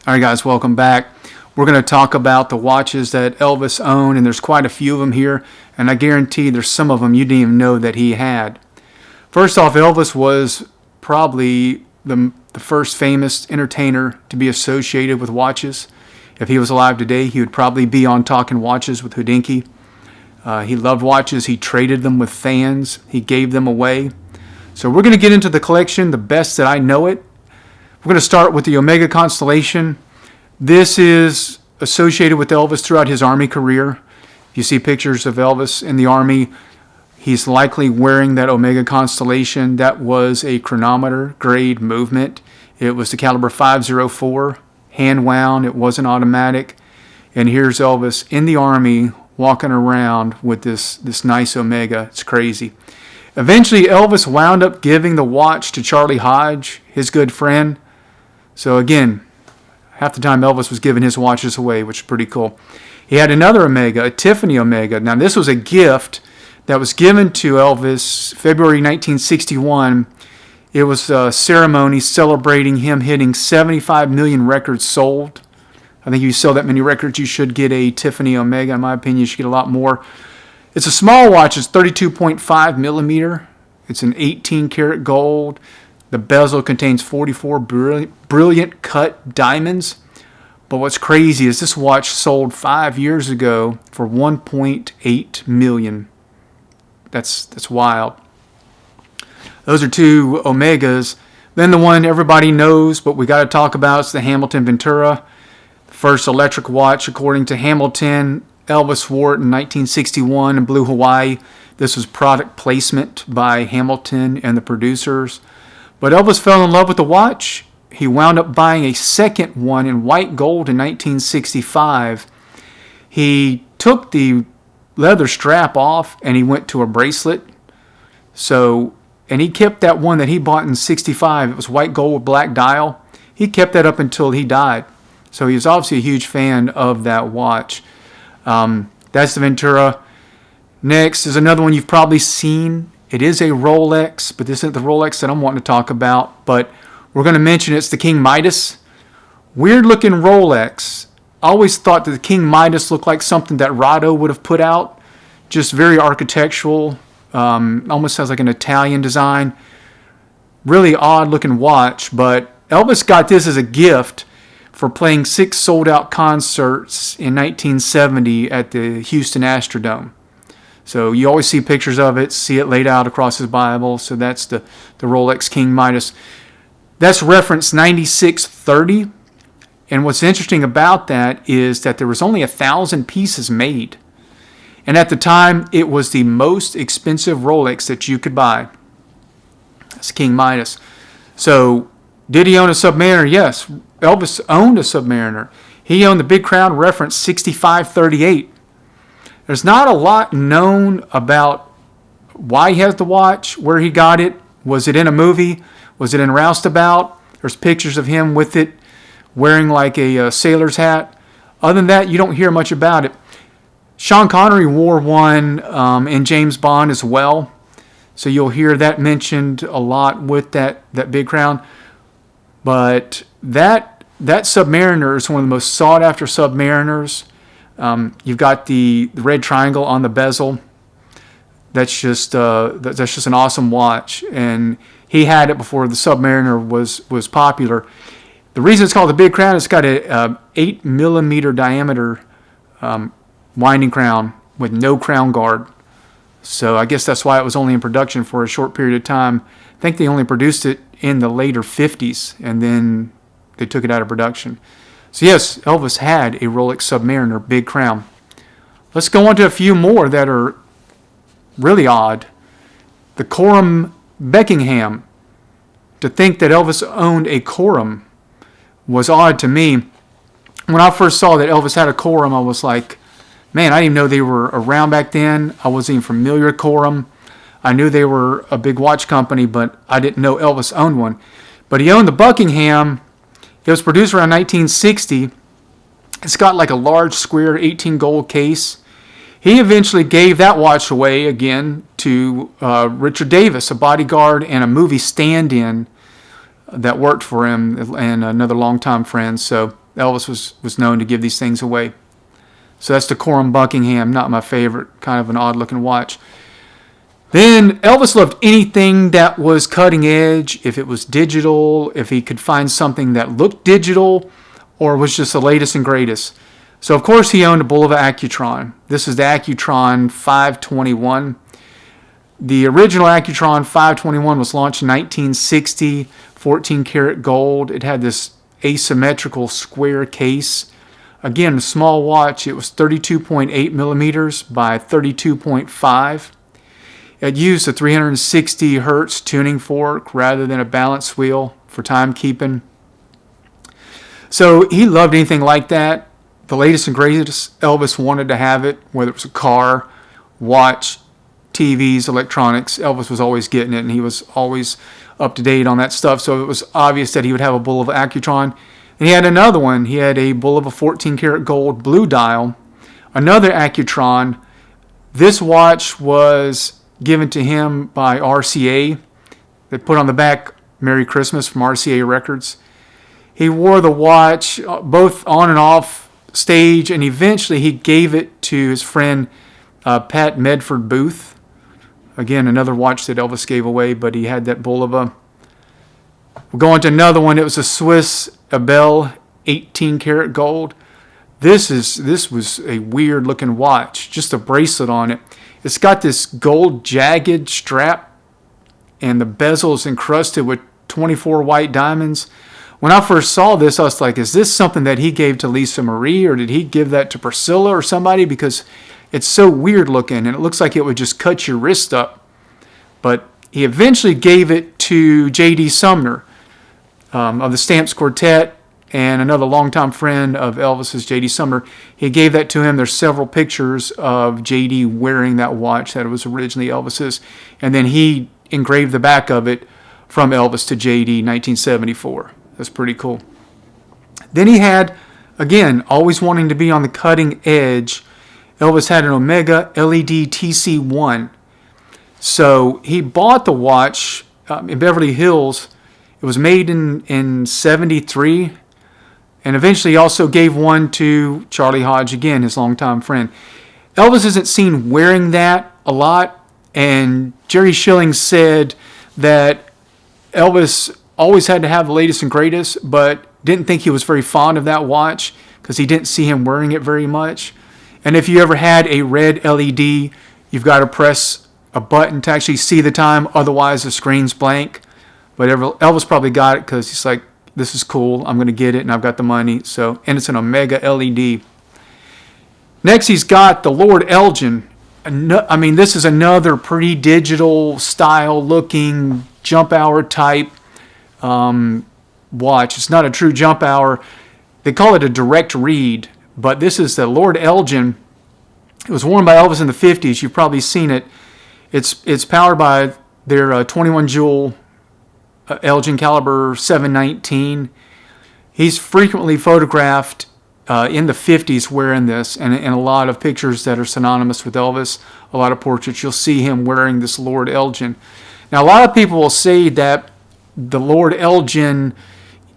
All right, guys, welcome back. We're going to talk about the watches that Elvis owned, and there's quite a few of them here, and I guarantee there's some of them you didn't even know that he had. First off, Elvis was probably the first famous entertainer to be associated with watches. If he was alive today, he would probably be on Talking Watches with Hodinkee. He loved watches. He traded them with fans. He gave them away. So we're going to get into the collection, the best that I know it. We're going to start with the Omega Constellation. This is associated with Elvis throughout his Army career. If you see pictures of Elvis in the Army, he's likely wearing that Omega Constellation. That was a chronometer grade movement. It was the caliber 504, hand wound. It wasn't automatic. And here's Elvis in the Army walking around with this nice Omega. It's crazy. Eventually, Elvis wound up giving the watch to Charlie Hodge, his good friend. So again, half the time Elvis was giving his watches away, which is pretty cool. He had another Omega, a Tiffany Omega. Now, this was a gift that was given to Elvis February 1961. It was a ceremony celebrating him hitting 75 million records sold. I think if you sell that many records, you should get a Tiffany Omega. In my opinion, you should get a lot more. It's a small watch. It's 32.5 millimeter. It's an 18 karat gold. The bezel contains 44 brilliant cut diamonds. But what's crazy is this watch sold 5 years ago for 1.8 million. That's wild. Those are two Omegas. Then the one everybody knows, but we got to talk about, is the Hamilton VENTURA. First electric watch, according to Hamilton. Elvis wore it in 1961 in Blue Hawaii. This was product placement by Hamilton and the producers. But Elvis fell in love with the watch. He wound up buying a second one in white gold in 1965. He took the leather strap off and he went to a bracelet. And he kept that one that he bought in 65. It was white gold with black dial. He kept that up until he died. So he was obviously a huge fan of that watch. That's the VENTURA. Next is another one you've probably seen. It is a Rolex, but this isn't the Rolex that I'm wanting to talk about. But we're going to mention it's the King Midas. Weird looking Rolex. I always thought that the King Midas looked like something that Rado would have put out. Just very architectural. Almost has like an Italian design. Really odd looking watch. But Elvis got this as a gift for playing 6 sold-out concerts in 1970 at the Houston Astrodome. So you always see pictures of it, see it laid out across his Bible. So that's the Rolex King Midas. That's reference 9630. And what's interesting about that is that there was only 1,000 pieces made. And at the time, it was the most expensive Rolex that you could buy. That's King Midas. So did he own a Submariner? Yes. Elvis owned a Submariner. He owned the Big Crown reference 6538. There's not a lot known about why he has the watch, where he got it. Was it in a movie? Was it in Roustabout? There's pictures of him with it wearing like a sailor's hat. Other than that, you don't hear much about it. Sean Connery wore one in James Bond as well. So you'll hear that mentioned a lot with that Big Crown. But that Submariner is one of the most sought-after Submariners. You've got the red triangle on the bezel. That's just an awesome watch, and he had it before the Submariner was popular. The reason it's called the Big Crown is it's got a 8 millimeter diameter winding crown with no crown guard. So I guess that's why it was only in production for a short period of time. I think they only produced it in the later 50s, and then they took it out of production. So yes, Elvis had a Rolex Submariner Big Crown. Let's go on to a few more that are really odd. The CORUM Buckingham. To think that Elvis owned a CORUM was odd to me. When I first saw that Elvis had a CORUM, I was like, man, I didn't even know they were around back then. I wasn't even familiar with CORUM. I knew they were a big watch company, but I didn't know Elvis owned one. But he owned the Buckingham. It was produced around 1960. It's got like a large square 18 gold case. He eventually gave that watch away again to Richard Davis, a bodyguard and a movie stand-in that worked for him, and another longtime friend. So Elvis was known to give these things away. So that's the CORUM Buckingham, not my favorite, kind of an odd-looking watch. Then Elvis loved anything that was cutting edge, if it was digital, if he could find something that looked digital, or was just the latest and greatest. So, of course, he owned a Bulova ACCUTRON. This is the ACCUTRON 521. The original ACCUTRON 521 was launched in 1960, 14 karat gold. It had this asymmetrical square case. Again, a small watch. It was 32.8 millimeters by 32.5. It used a 360 hertz tuning fork rather than a balance wheel for timekeeping. So he loved anything like that. The latest and greatest, Elvis wanted to have it, whether it was a car, watch, TVs, electronics. Elvis was always getting it, and he was always up to date on that stuff. So it was obvious that he would have a Bulova ACCUTRON. And he had another one. He had a Bulova 14 karat gold blue dial, another ACCUTRON. This watch was given to him by RCA. They put on the back, Merry Christmas from RCA Records. He wore the watch both on and off stage, and eventually he gave it to his friend Pat Medford Booth. Again, another watch that Elvis gave away, but he had that Bulova. We'll go on to another one. It was a Swiss EBEL 18 karat gold. This was a weird looking watch, just a bracelet on it. It's got this gold jagged strap, and the bezel is encrusted with 24 white diamonds. When I first saw this, I was like, is this something that he gave to Lisa Marie, or did he give that to Priscilla or somebody? Because it's so weird looking, and it looks like it would just cut your wrist up. But he eventually gave it to J.D. Sumner of the Stamps Quartet, and another longtime friend of Elvis's, J.D. Sumner. He gave that to him. There's several pictures of J.D. wearing that watch that was originally Elvis's, and then he engraved the back of it from Elvis to J.D. 1974. That's pretty cool. Then he had, again, always wanting to be on the cutting edge, Elvis had an Omega LED TC1. So he bought the watch in Beverly Hills. It was made in 73. And eventually he also gave one to Charlie Hodge, again, his longtime friend. Elvis isn't seen wearing that a lot. And Jerry Schilling said that Elvis always had to have the latest and greatest, but didn't think he was very fond of that watch because he didn't see him wearing it very much. And if you ever had a red LED, you've got to press a button to actually see the time. Otherwise, the screen's blank. But Elvis probably got it because he's like, this is cool. I'm going to get it, and I've got the money. So, and it's an Omega LED. Next, he's got the Lord Elgin. I mean, this is another pretty digital style looking jump hour type watch. It's not a true jump hour. They call it a direct read, but this is the Lord Elgin. It was worn by Elvis in the 50s. You've probably seen it. It's powered by their 21 jewel Elgin caliber 719. He's frequently photographed in the 50s wearing this, and in a lot of pictures that are synonymous with Elvis, a lot of portraits, you'll see him wearing this Lord Elgin. Now, a lot of people will say that the Lord Elgin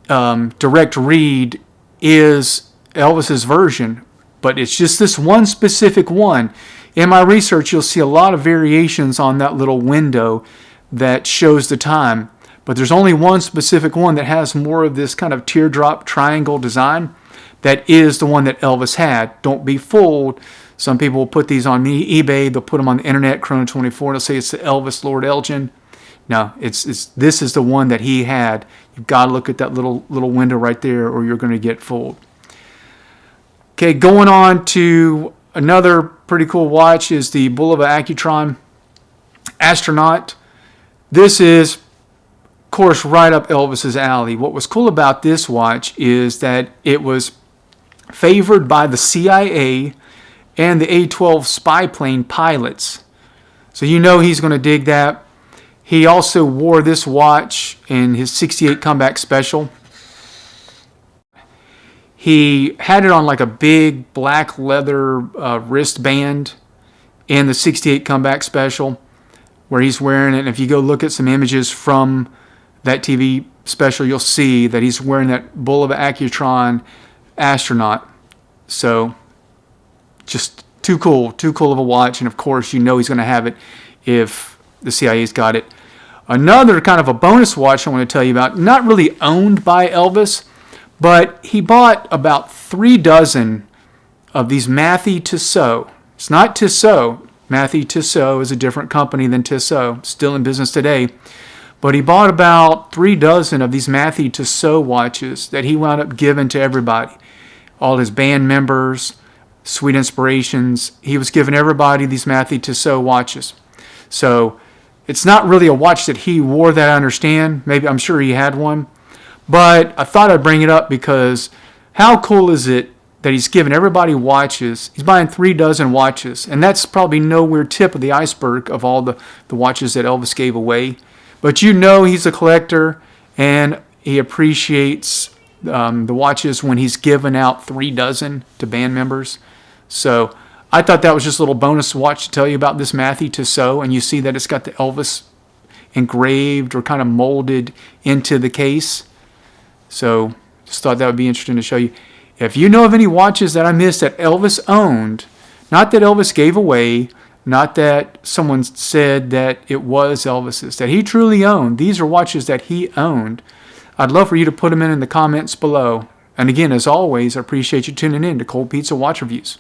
direct read is Elvis's version, but it's just this one specific one. In my research, you'll see a lot of variations on that little window that shows the time, but there's only one specific one that has more of this kind of teardrop triangle design. That is the one that Elvis had. Don't be fooled. Some people will put these on eBay. They'll put them on the internet, Chrono24. They'll say it's the Elvis Lord Elgin. No, this is the one that he had. You've got to look at that little window right there, or you're going to get fooled. Okay, going on to another pretty cool watch is the Bulova ACCUTRON Astronaut. This is, of course, right up Elvis's alley. What was cool about this watch is that it was favored by the CIA and the A-12 spy plane pilots. So you know he's going to dig that. He also wore this watch in his 68 comeback special. He had it on like a big black leather wristband in the 68 comeback special where he's wearing it. And if you go look at some images from that TV special, you'll see that he's wearing that Bulova ACCUTRON Astronaut. So just too cool of a watch. And of course, you know he's going to have it if the CIA's got it. Another kind of a bonus watch I want to tell you about, not really owned by Elvis, but he bought about 3 dozen of these MATHEY Tissot. It's not Tissot. MATHEY Tissot is a different company than Tissot, still in business today. But he bought about 3 dozen of these MATHEY Tissot watches that he wound up giving to everybody. All his band members, Sweet Inspirations. He was giving everybody these MATHEY Tissot watches. So it's not really a watch that he wore that I understand. Maybe I'm sure he had one. But I thought I'd bring it up because how cool is it that he's giving everybody watches? He's buying 3 dozen watches. And that's probably nowhere tip of the iceberg of all the watches that Elvis gave away. But you know he's a collector and he appreciates the watches when he's giving out 3 dozen to band members. So I thought that was just a little bonus watch to tell you about this MATHEY Tissot. And you see that it's got the Elvis engraved or kind of molded into the case. So just thought that would be interesting to show you. If you know of any watches that I missed that Elvis owned, not that Elvis gave away, not that someone said that it was Elvis's, that he truly owned, these are watches that he owned, I'd love for you to put them in the comments below. And again, as always, I appreciate you tuning in to Cold Pizza Watch Reviews.